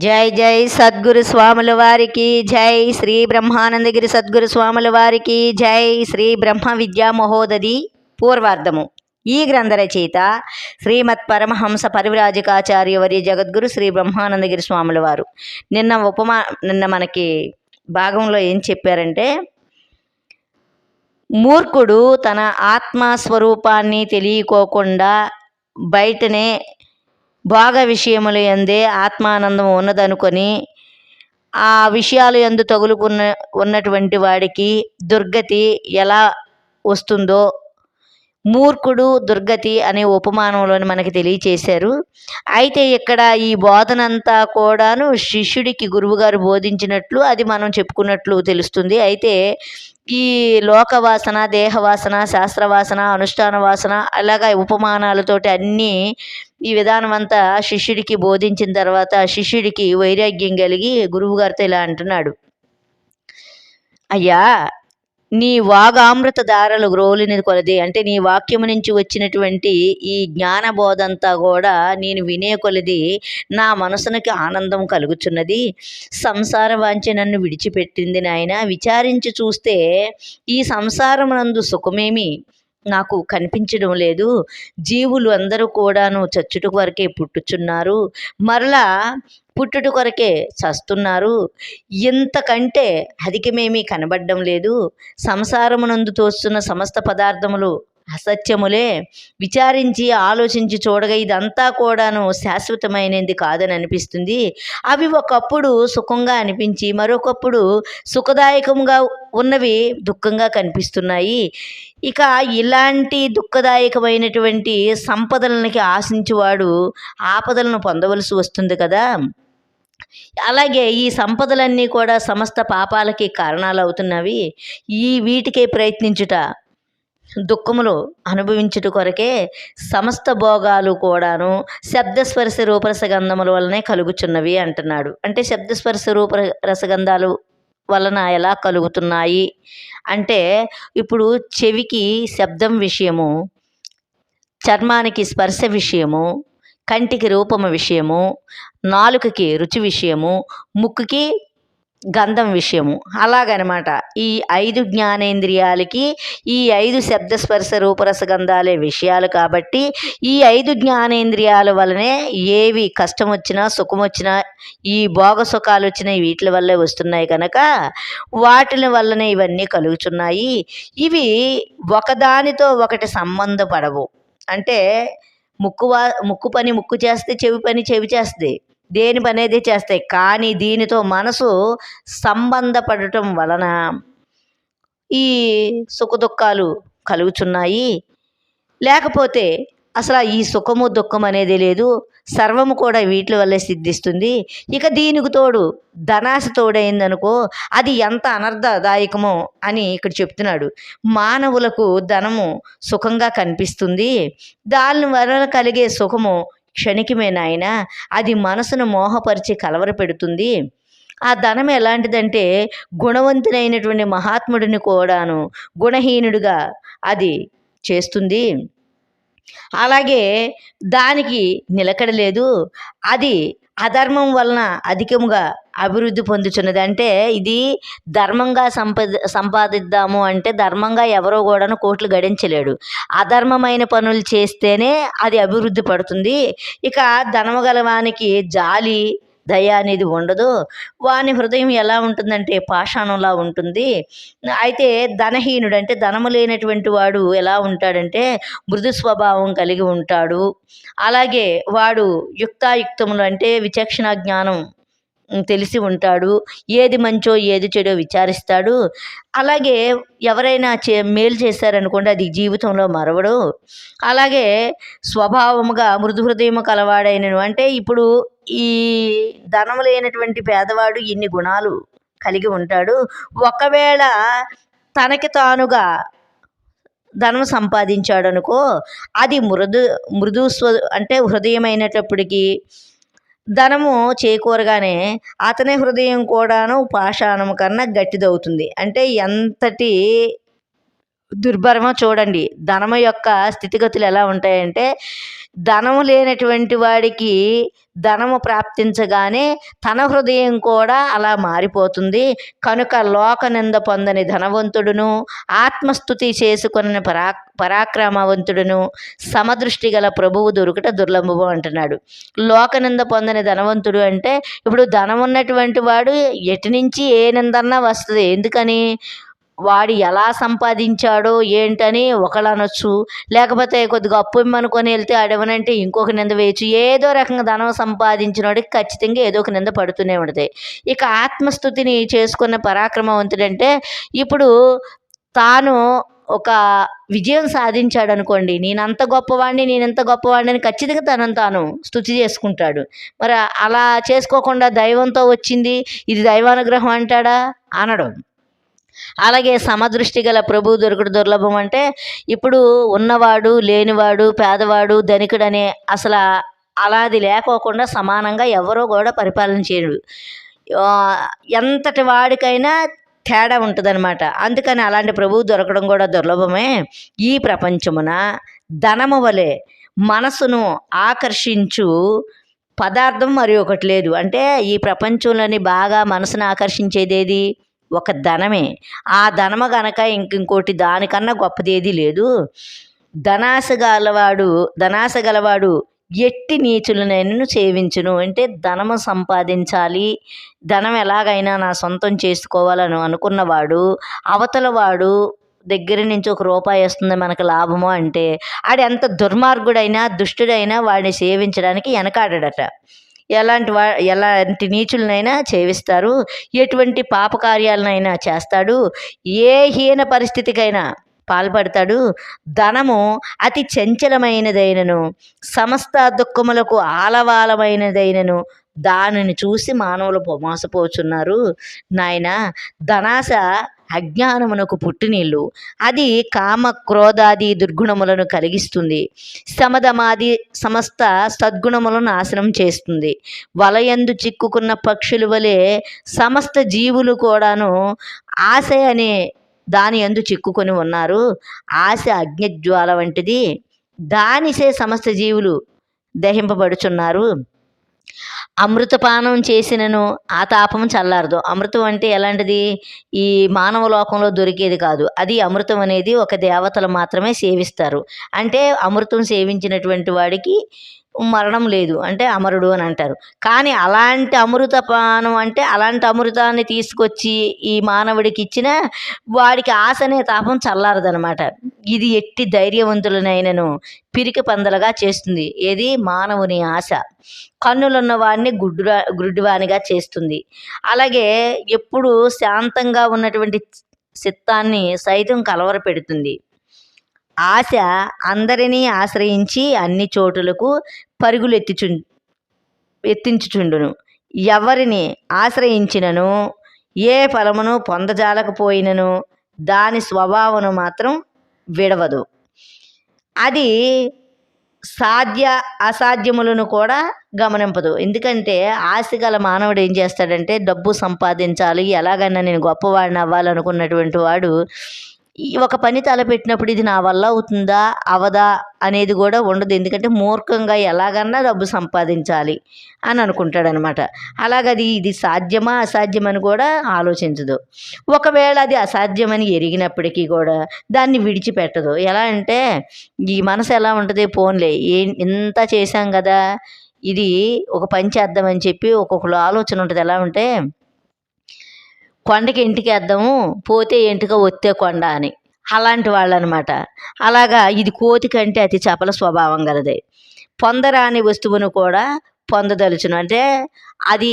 జై జై సద్గురు స్వాముల వారికి జై. శ్రీ బ్రహ్మానందగిరి సద్గురు స్వాముల వారికి జై. శ్రీ బ్రహ్మ విద్యా మహోదధి పూర్వార్ధము. ఈ గ్రంథ రచయిత శ్రీమత్ పరమహంస పరివ్రాజకాచార్యవర్య జగద్గురు శ్రీ బ్రహ్మానందగిరి స్వాముల వారు. నిన్న మనకి భాగంలో ఏం చెప్పారంటే, మూర్ఖుడు తన ఆత్మస్వరూపాన్ని తెలియకోకుండా బయటనే భోగ విషయములు యందే ఆత్మానందం ఉన్నదనుకొని ఆ విషయాలు యందు ఉన్నటువంటి వాడికి దుర్గతి ఎలా వస్తుందో మూర్ఖుడు దుర్గతి అనే ఉపమానంలోని మనకి తెలియచేశారు. అయితే ఇక్కడ ఈ బోధనంతా కూడాను శిష్యుడికి గురువుగారు బోధించినట్లు అది మనం చెప్పుకున్నట్లు తెలుస్తుంది. అయితే ఈ లోకవాసన, దేహవాసన, శాస్త్రవాసన, అనుష్ఠాన వాసన అలాగా ఉపమానాలతోటి అన్నీ ఈ విధానం అంతా శిష్యుడికి బోధించిన తర్వాత శిష్యుడికి వైరాగ్యం కలిగి గురువుగారితో ఇలా అంటున్నాడు, అయ్యా నీ వాగామృత ధారలు గ్రోలిని కొలది, అంటే నీ వాక్యము నుంచి వచ్చినటువంటి ఈ జ్ఞానబోధంతా కూడా నేను వినే కొలది నా మనసునికి ఆనందం కలుగుచున్నది. సంసార వాంఛ నన్ను విడిచిపెట్టింది నాయన. విచారించి చూస్తే ఈ సంసారమునందు సుఖమేమి నాకు కనిపించడం లేదు. జీవులు అందరూ కూడాను చచ్చుట కొరకే పుట్టుచున్నారు, మరలా పుట్టుట కొరకే చస్తున్నారు. ఇంతకంటే అధికమేమీ కనబడడం లేదు. సంసారమునందు తోస్తున్న సమస్త పదార్థములు అసత్యములే. విచారించి ఆలోచించి చూడగా ఇదంతా కూడాను శాశ్వతమైనది కాదని అనిపిస్తుంది. అవి ఒకప్పుడు సుఖంగా అనిపించి మరొకప్పుడు సుఖదాయకంగా ఉన్నవి దుఃఖంగా కనిపిస్తున్నాయి. ఇక ఇలాంటి దుఃఖదాయకమైనటువంటి సంపదలకి ఆశించేవాడు ఆపదలను పొందవలసి వస్తుంది కదా. అలాగే ఈ సంపదలన్నీ కూడా సమస్త పాపాలకి కారణాలు అవుతున్నవి. వీటికే ప్రయత్నించుట, దుఃఖములు అనుభవించుట కొరకే సమస్త భోగాలు కూడాను శబ్దస్పర్శ రూపరసగంధముల వలనే కలుగుచున్నవి అంటున్నాడు. అంటే శబ్దస్పర్శ రూపరసగంధాలు వలన ఎలా కలుగుతున్నాయి అంటే, ఇప్పుడు చెవికి శబ్దం విషయము, చర్మానికి స్పర్శ విషయము, కంటికి రూపము విషయము, నాలుకకి రుచి విషయము, ముక్కుకి గంధం విషయము, అలాగనమాట. ఈ 5 జ్ఞానేంద్రియాలకి ఈ 5 శబ్దస్పర్శ రూపరసగంధాలే విషయాలు కాబట్టి ఈ 5 జ్ఞానేంద్రియాల వలనే ఏవి కష్టం వచ్చినా సుఖం వచ్చినా ఈ భోగ సుఖాలు వచ్చినా వీటి వల్లే వస్తున్నాయి కనుక వాటి వల్లనే ఇవన్నీ కలుగుతున్నాయి. ఇవి ఒకదానితో ఒకటి సంబంధపడవు. అంటే ముక్కు పని ముక్కు చేస్తే చెవి పని చెవి చేస్తుంది, దేని పని అనేది చేస్తాయి. కానీ దీనితో మనసు సంబంధపడటం వలన ఈ సుఖదుఖాలు కలుగుచున్నాయి. లేకపోతే అసలు ఈ సుఖము దుఃఖం అనేది లేదు, సర్వము కూడా వీటి వల్లే సిద్ధిస్తుంది. ఇక దీనికి తోడు ధనాశ తోడైందనుకో అది ఎంత అనర్థదాయకమో అని ఇక్కడ చెప్తున్నాడు. మానవులకు ధనము సుఖంగా కనిపిస్తుంది, దాని వలన కలిగే సుఖము క్షణికమే నాయన. అది మనసును మోహపరిచి కలవర పెడుతుంది. ఆ ధనం ఎలాంటిదంటే గుణవంతుడైనటువంటి మహాత్ముడిని కూడాను గుణహీనుడిగా అది చేస్తుంది. అలాగే దానికి నిలకడలేదు. అది అధర్మం వలన అధికముగా అభివృద్ధి పొందుతున్నది. అంటే ఇది ధర్మంగా సంపాదిద్దాము అంటే ధర్మంగా ఎవరో కూడాను కోట్లు గడించలేడు. అధర్మమైన పనులు చేస్తేనే అది అభివృద్ధి పడుతుంది. ఇక ధనము గలవానికి జాలి దయ అనేది ఉండదు. వాని హృదయం ఎలా ఉంటుందంటే పాషాణంలా ఉంటుంది. అయితే ధనహీనుడు అంటే ధనము లేనటువంటి వాడు ఎలా ఉంటాడంటే మృదు స్వభావం కలిగి ఉంటాడు. అలాగే వాడు యుక్తాయుక్తములు అంటే విచక్షణ జ్ఞానం తెలిసి ఉంటాడు. ఏది మంచో ఏది చెడో విచారిస్తాడు. అలాగే ఎవరైనా మేలు చేశారనుకోండి అది జీవితంలో మరవడు. అలాగే స్వభావముగా మృదు హృదయము కలవాడైనను, అంటే ఇప్పుడు ఈ ధనము లేనటువంటి పేదవాడు ఇన్ని గుణాలు కలిగి ఉంటాడు. ఒకవేళ తనకి తానుగా ధనం సంపాదించాడు అనుకో అది మృదు అంటే హృదయమైనటప్పటికీ ధనము చేకూరగానే అతని హృదయం కూడాను పాషాణము కన్నా గట్టిదవుతుంది. అంటే ఎంతటి దుర్భరమో చూడండి. ధనము యొక్క స్థితిగతులు ఎలా ఉంటాయంటే ధనము లేనటువంటి వాడికి ధనము ప్రాప్తించగానే తన హృదయం కూడా అలా మారిపోతుంది. కనుక లోకనింద పొందని ధనవంతుడును, ఆత్మస్తుతి చేసుకొనిన పరాక్రమవంతుడును, సమదృష్టి గల ప్రభువు దొరుకుట దుర్లభము అంటున్నాడు. లోకనింద పొందని ధనవంతుడు అంటే ఇప్పుడు ధనం ఉన్నటువంటి వాడు ఎటు నుంచి ఏ నిందన్నా వస్తుంది. ఎందుకని? వాడు ఎలా సంపాదించాడో ఏంటని ఒకళ్ళు అనొచ్చు, లేకపోతే కొద్దిగా అప్పు ఇమ్మనుకొని వెళ్తే ఆడేమనంటే ఇంకొక నింద వేయచ్చు. ఏదో రకంగా ధనం సంపాదించిన వాడికి ఖచ్చితంగా ఏదో ఒక నింద పడుతూనే ఉంటుంది. ఇక ఆత్మస్థుతిని చేసుకున్న పరాక్రమవంతుడంటే ఇప్పుడు తాను ఒక విజయం సాధించాడు అనుకోండి, నేనంత గొప్పవాడిని నేనెంత గొప్పవాడిని అని ఖచ్చితంగా తనను తాను స్తుతి చేసుకుంటాడు. మరి అలా చేసుకోకుండా దైవంతో వచ్చింది ఇది దైవానుగ్రహం అంటాడా? అనడం. అలాగే సమదృష్టి గల ప్రభువు దొరకడు దుర్లభం అంటే ఇప్పుడు ఉన్నవాడు లేనివాడు పేదవాడు ధనికుడనే అసలు అలాది లేకోకుండా సమానంగా ఎవరో కూడా పరిపాలన చేయడు. ఎంతటి వాడికైనా తేడా ఉంటుందన్నమాట. అందుకని అలాంటి ప్రభువు దొరకడం కూడా దుర్లభమే. ఈ ప్రపంచమున ధనము వలె మనసును ఆకర్షించు పదార్థం మరి ఒకటి లేదు. అంటే ఈ ప్రపంచంలోని బాగా మనసును ఆకర్షించేది ఏది? ఒక ధనమే. ఆ ధనము గనక ఇంకోటి దానికన్నా గొప్పదేది లేదు. ధనాశ గలవాడు ఎట్టి నీచులనైనను సేవించును. అంటే ధనము సంపాదించాలి, ధనం ఎలాగైనా నా సొంతం చేసుకోవాలని అనుకున్నవాడు అవతల వాడు దగ్గర నుంచి ఒక రూపాయి వస్తుంది మనకు లాభము అంటే ఆడు ఎంత దుర్మార్గుడైనా దుష్టుడైనా వాడిని సేవించడానికి వెనకాడట. ఎలాంటి నీచులనైనా సేవిస్తారు, ఎటువంటి పాపకార్యాలనైనా చేస్తాడు, ఏ హీన పరిస్థితికైనా పాల్పడతాడు. ధనము అతి చంచలమైనదైనను సమస్త దుఃఖములకు ఆలవాలమైనదైనను దానిని చూసి మానవులు మోసపోచున్నారు. నాయన, ధనాశ అజ్ఞానమునకు పుట్టినీళ్ళు, అది కామ క్రోధాది దుర్గుణములను కలిగిస్తుంది. సమధమాది సమస్త సద్గుణములను నాశనం చేస్తుంది. వలయందు చిక్కుకున్న పక్షుల వలె సమస్త జీవులు కూడాను ఆశ అనే దాని యందు చిక్కుకొని ఉన్నారు. ఆశ అగ్నిజ్వాల వంటిది, దానిసే సమస్త జీవులు దహింపబడుచున్నారు. అమృతపానం చేసినను ఆ తాపం చల్లారదు. అమృతం అంటే ఎలాంటిది? ఈ మానవ లోకంలో దొరికేది కాదు. అది అమృతం అనేది ఒక దేవతలు మాత్రమే సేవిస్తారు. అంటే అమృతం సేవించినటువంటి వాడికి మరణం లేదు, అంటే అమరుడు అని అంటారు. కానీ అలాంటి అమృతపానం అంటే అలాంటి అమృతాన్ని తీసుకొచ్చి ఈ మానవుడికి ఇచ్చిన వాడికి ఆశ అనే తాపం చల్లారదనమాట. ఇది ఎట్టి ధైర్యవంతులనైనను పిరికి పందలుగా చేస్తుంది. ఏది? మానవుని ఆశ. కన్నులున్న వాడిని గుడ్డివానిగా చేస్తుంది. అలాగే ఎప్పుడు శాంతంగా ఉన్నటువంటి చిత్తాన్ని సైతం కలవరపెడుతుంది. ఆశ అందరినీ ఆశ్రయించి అన్ని చోటులకు పరుగులు ఎత్తించుచుండును. ఎవరిని ఆశ్రయించినను ఏ ఫలమును పొందజాలకపోయినను దాని స్వభావము మాత్రం విడవదు. అది అసాధ్యములను కూడా గమనింపదు. ఎందుకంటే ఆశ గల మానవుడు ఏం చేస్తాడంటే డబ్బు సంపాదించాలి, ఎలాగైనా నేను గొప్పవాడిని అవ్వాలనుకున్నటువంటి వాడు ఒక పని తలపెట్టినప్పుడు ఇది నా వల్ల అవుతుందా అవదా అనేది కూడా ఉండదు. ఎందుకంటే మూర్ఖంగా ఎలాగన్నా డబ్బు సంపాదించాలి అని అనుకుంటాడనమాట. అలాగది ఇది సాధ్యమా అసాధ్యమని కూడా ఆలోచించదు. ఒకవేళ అది అసాధ్యమని ఎరిగినప్పటికీ కూడా దాన్ని విడిచిపెట్టదు. ఎలా అంటే ఈ మనసు ఎలా ఉంటుంది? పోన్లే ఇంత చేశాం కదా, ఇది ఒక పని చేద్దామని చెప్పి ఒక్కొక్కరు ఆలోచన ఉంటుంది. ఎలా ఉంటే కొండకి ఇంటికి వేద్దాము, పోతే ఎంటుక ఒత్తే కొండ అని, అలాంటి వాళ్ళు అనమాట. అలాగా ఇది కోతి కంటే అతి చపల స్వభావం గలదే. పొందరాని వస్తువును కూడా పొందదలుచును. అంటే అది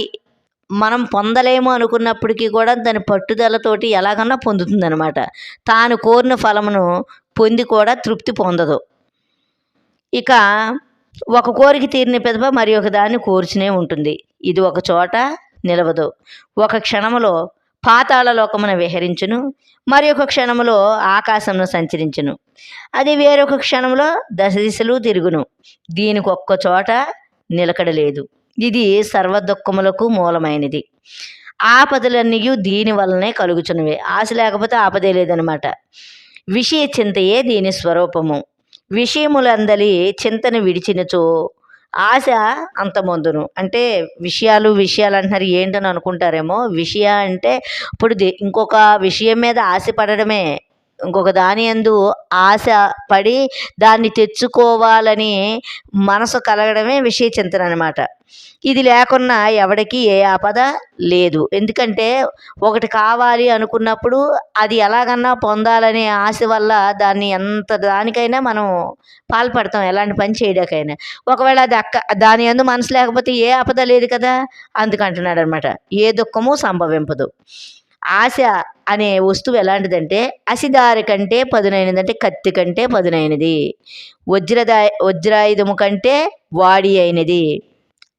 మనం పొందలేము అనుకున్నప్పటికీ కూడా దాని పట్టుదలతోటి ఎలాగన్నా పొందుతుందనమాట. తాను కోరిన ఫలమును పొంది కూడా తృప్తి పొందదు. ఇక ఒక కోరిక తీరిన పిదప మరి ఒక దాన్ని కోర్చునే ఉంటుంది. ఇది ఒక చోట నిలవదు. ఒక క్షణములో పాతాళ లోకమున విహరించును, మరి ఒక క్షణములో ఆకాశమును సంచరించును. అది వేరొక క్షణంలో దశ దిశలు తిరుగును. దీనికి ఒక్క చోట నిలకడలేదు. ఇది సర్వదుఃఖములకు మూలమైనది. ఆపదలన్నీ దీని వలనే కలుగుచున్నవే. ఆశ లేకపోతే ఆపదే లేదనమాట. విషయ చింతయే దీని స్వరూపము. విషయములందలి చింతను విడిచినచో ఆశ అంతమొందును. అంటే విషయాలు అంటున్నారు ఏంటని అనుకుంటారేమో. అంటే ఇప్పుడు ఇంకొక విషయం మీద ఆశ పడడమే. ఇంకొక దాని యందు ఆశ పడి దాన్ని తెచ్చుకోవాలని మనసు కలగడమే విషయ చింతన అనమాట. ఇది లేకున్నా ఎవడికి ఏ ఆపద లేదు. ఎందుకంటే ఒకటి కావాలి అనుకున్నప్పుడు అది ఎలాగన్నా పొందాలనే ఆశ వల్ల దాన్ని ఎంత దానికైనా మనం పాల్పడతాం ఎలాంటి పని చేయడానికైనా. ఒకవేళ అది దాని యందు మనసు లేకపోతే ఏ ఆపద లేదు కదా! అందుకంటున్నాడనమాట. ఏ దుఃఖము సంభవింపదు. ఆశ అనే వస్తువు ఎలాంటిదంటే అసిదారి కంటే పదునైనది, అంటే కత్తి కంటే పదునైనది. వజ్రాయుధము కంటే వాడి అయినది.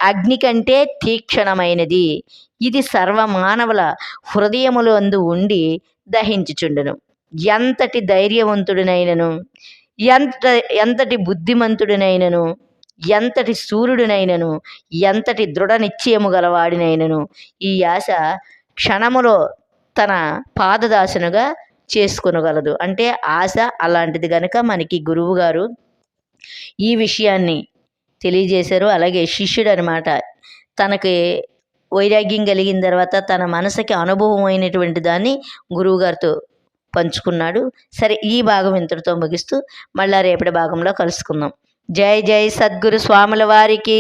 అగ్ని కంటే తీక్షణమైనది. ఇది సర్వమానవుల హృదయములందు ఉండి దహించుచుండును. ఎంతటి ధైర్యవంతుడినైనను, ఎంత ఎంతటి బుద్ధిమంతుడినైనను, ఎంతటి సూర్యుడినైనను, ఎంతటి దృఢ నిశ్చయము గలవాడినైనను ఈ ఆశ క్షణములో తన పాదదాసునుగా చేసుకొనగలదు. అంటే ఆశ అలాంటిది గనక మనకి గురువుగారు ఈ విషయాన్ని తెలియజేశారు. అలాగే శిష్యుడనమాట తనకి వైరాగ్యం కలిగిన తర్వాత తన మనసుకి అనుభవమైనటువంటి దాన్ని గురువుగారితో పంచుకున్నాడు. సరే, ఈ భాగం ఇంతటితో ముగిస్తూ మళ్ళా రేపటి భాగంలో కలుసుకుందాం. జై జై సద్గురు స్వాముల వారికి.